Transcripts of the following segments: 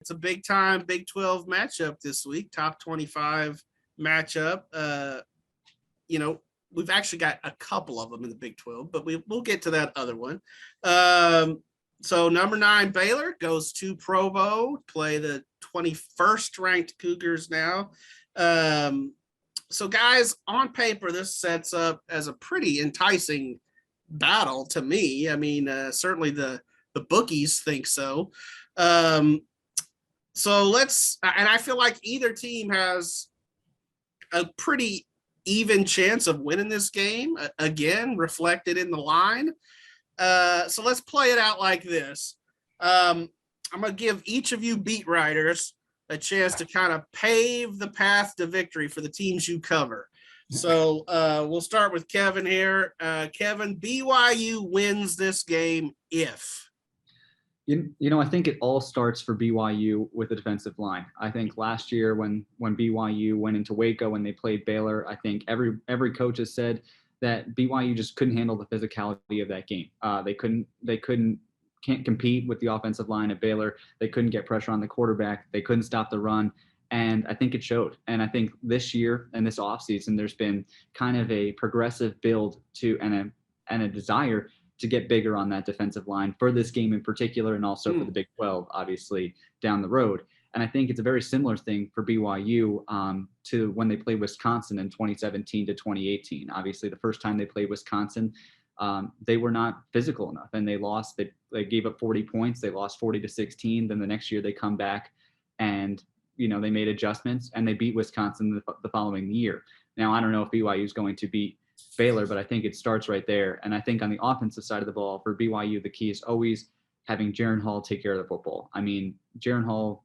It's a big time Big 12 matchup this week, top 25 matchup. We've actually got a couple of them in the Big 12, but we'll get to that other one. So number 9 Baylor goes to Provo, play the 21st ranked Cougars now. So guys, on paper, this sets up as a pretty enticing battle to me. I mean, certainly the bookies think so. So and I feel like either team has a pretty even chance of winning this game, again, reflected in the line. So let's play it out like this. I'm going to give each of you beat writers a chance to kind of pave the path to victory for the teams you cover. So we'll start with Kevin here. Kevin, BYU wins this game if? I think it all starts for BYU with the defensive line. I think last year when BYU went into Waco and they played Baylor, I think every coach has said that BYU just couldn't handle the physicality of that game. Can't compete with the offensive line at Baylor. They couldn't get pressure on the quarterback. They couldn't stop the run. And I think it showed. And I think this year and this offseason, there's been kind of a progressive build to and a desire to get bigger on that defensive line for this game in particular, and also for the Big 12, obviously, down the road. And I think it's a very similar thing for BYU to when they played Wisconsin in 2017 to 2018. Obviously, the first time they played Wisconsin, they were not physical enough, and they lost. They gave up 40 points. They lost 40-16. Then the next year they come back and, they made adjustments and they beat Wisconsin the following year. Now, I don't know if BYU is going to beat Baylor, but I think it starts right there. And I think on the offensive side of the ball for BYU, the key is always having Jaren Hall take care of the football. I mean, Jaren Hall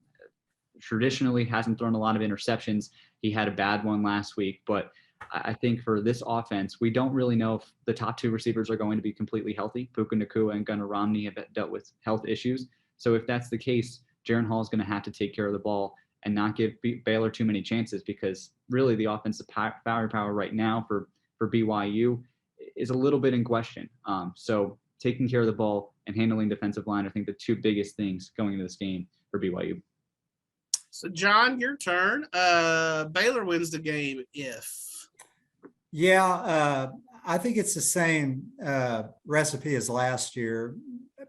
traditionally hasn't thrown a lot of interceptions. He had a bad one last week, but I think for this offense, we don't really know if the top 2 receivers are going to be completely healthy. Puka Nacua and Gunnar Romney have dealt with health issues. So if that's the case, Jaren Hall is going to have to take care of the ball and not give Baylor too many chances, because really the offensive firepower right now for BYU is a little bit in question. So taking care of the ball and handling defensive line, I think the 2 biggest things going into this game for BYU. So John, your turn. Baylor wins the game if? Yeah, I think it's the same recipe as last year.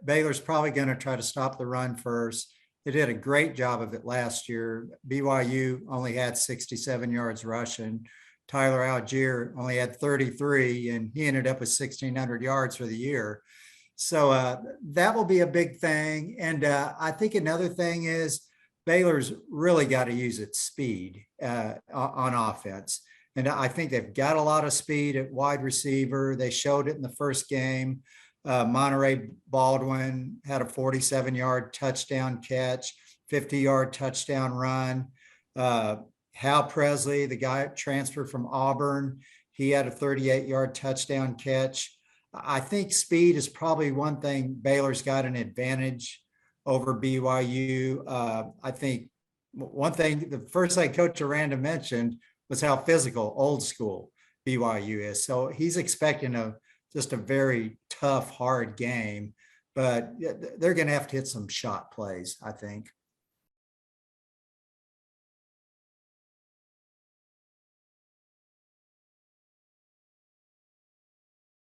Baylor's probably going to try to stop the run first. They did a great job of it last year. BYU only had 67 yards rushing. Tyler Algier only had 33, and he ended up with 1,600 yards for the year. So that will be a big thing. And I think another thing is Baylor's really got to use its speed on offense. And I think they've got a lot of speed at wide receiver. They showed it in the first game. Monterey Baldwin had a 47-yard touchdown catch, 50-yard touchdown run. Hal Presley, the guy transferred from Auburn, he had a 38-yard touchdown catch. I think speed is probably one thing Baylor's got an advantage over BYU. I think one thing, the first thing Coach Aranda mentioned was how physical, old school BYU is. So he's expecting just a very tough, hard game, but they're going to have to hit some shot plays, I think.